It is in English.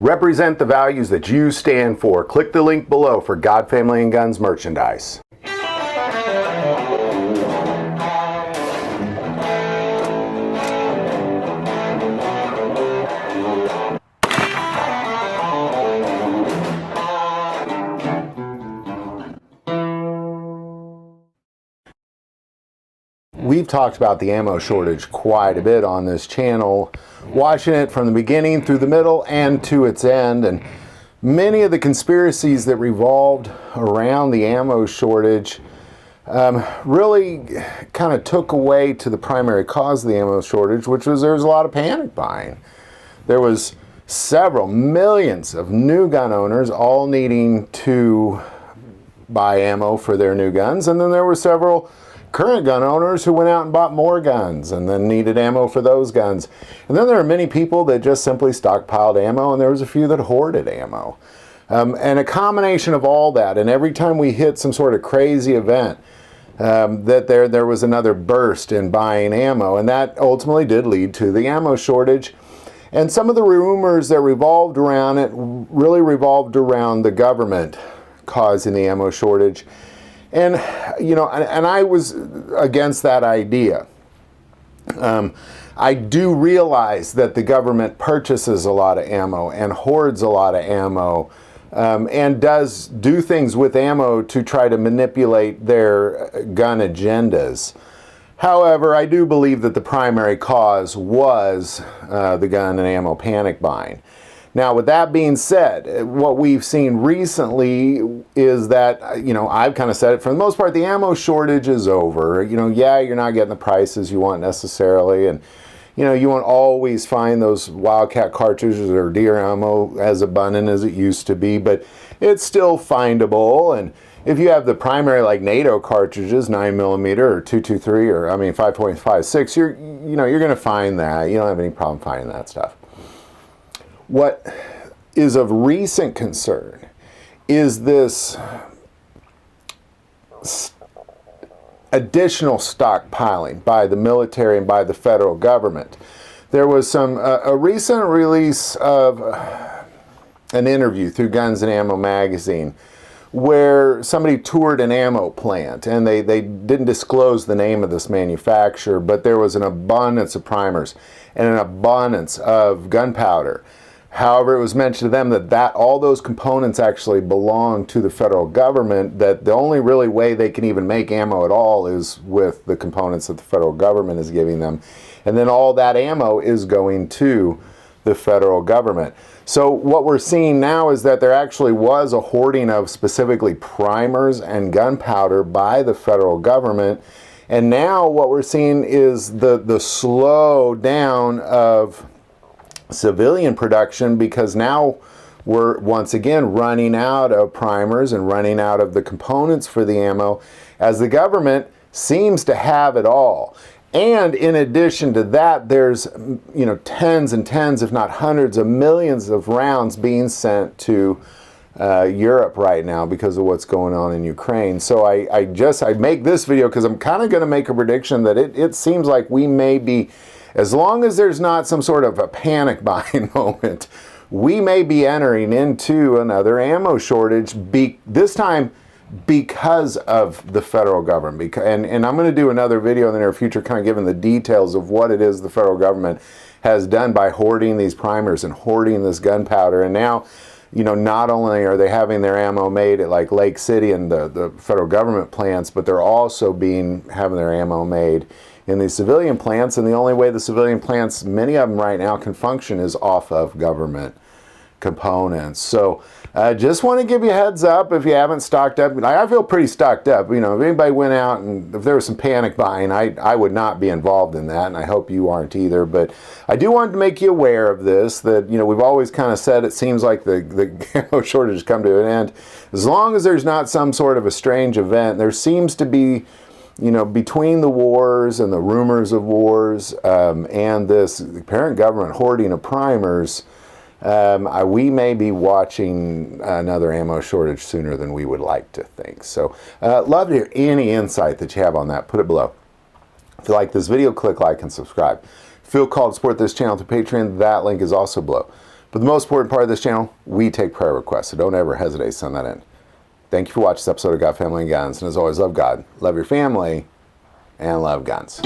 represent the values that you stand for. Click the link below for God, Family, and Guns merchandise. We've talked about the ammo shortage quite a bit on this channel, watching it from the beginning through the middle and to its end, and many of the conspiracies that revolved around the ammo shortage really kind of took away to the primary cause of the ammo shortage, which was there was a lot of panic buying. There was several millions of new gun owners all needing to buy ammo for their new guns, and then there were several current gun owners who went out and bought more guns and then needed ammo for those guns. And then there are many people that just simply stockpiled ammo, and there was a few that hoarded ammo. And a combination of all that, and every time we hit some sort of crazy event, that there was another burst in buying ammo, and that ultimately did lead to the ammo shortage. And some of the rumors that revolved around it really revolved around the government causing the ammo shortage. And, you know, and I was against that idea. I do realize that the government purchases a lot of ammo and hoards a lot of ammo, and does do things with ammo to try to manipulate their gun agendas. However, I do believe that the primary cause was the gun and ammo panic buying. Now, with that being said, what we've seen recently is that, you know, I've kind of said it, for the most part, the ammo shortage is over. You know, yeah, you're not getting the prices you want necessarily, and, you know, you won't always find those Wildcat cartridges or deer ammo as abundant as it used to be, but it's still findable. And if you have the primary, like NATO cartridges, 9mm or 223, or, I mean, 5.56, you're going to find that. You don't have any problem finding that stuff. What is of recent concern is this additional stockpiling by the military and by the federal government. There was a recent release of an interview through Guns and Ammo magazine where somebody toured an ammo plant, and they didn't disclose the name of this manufacturer, but there was an abundance of primers and an abundance of gunpowder. However, it was mentioned to them that all those components actually belong to the federal government, that the only really way they can even make ammo at all is with the components that the federal government is giving them. And then all that ammo is going to the federal government. So what we're seeing now is that there actually was a hoarding of specifically primers and gunpowder by the federal government. And now what we're seeing is the slow down of civilian production, because now we're once again running out of primers and running out of the components for the ammo, as the government seems to have it all. And in addition to that, there's, you know, tens and tens, if not hundreds of millions of rounds being sent to Europe right now because of what's going on in Ukraine. So I make this video because I'm kind of going to make a prediction that it seems like we may be, as long as there's not some sort of a panic buying moment, we may be entering into another ammo shortage, this time because of the federal government. And I'm going to do another video in the near future kind of giving the details of what it is the federal government has done by hoarding these primers and hoarding this gunpowder. And now, you know, not only are they having their ammo made at like Lake City and the federal government plants, but they're also having their ammo made in these civilian plants. And the only way the civilian plants, many of them right now, can function is off of government components. So just want to give you a heads up if you haven't stocked up. I feel pretty stocked up. You know, if anybody went out and if there was some panic buying, I would not be involved in that, and I hope you aren't either. But I do want to make you aware of this, that, you know, we've always kind of said it seems like the ammo shortage has come to an end. As long as there's not some sort of a strange event, there seems to be, you know, between the wars and the rumors of wars and this apparent government hoarding of primers, we may be watching another ammo shortage sooner than we would like to think. So love to hear any insight that you have on that. Put it below. If you like this video, click like and subscribe. Feel called to support this channel through Patreon. That link is also below. But the most important part of this channel, we take prayer requests, so don't ever hesitate to send that in. Thank you for watching this episode of God, Family, and Guns. And as always, love God, love your family, and love guns.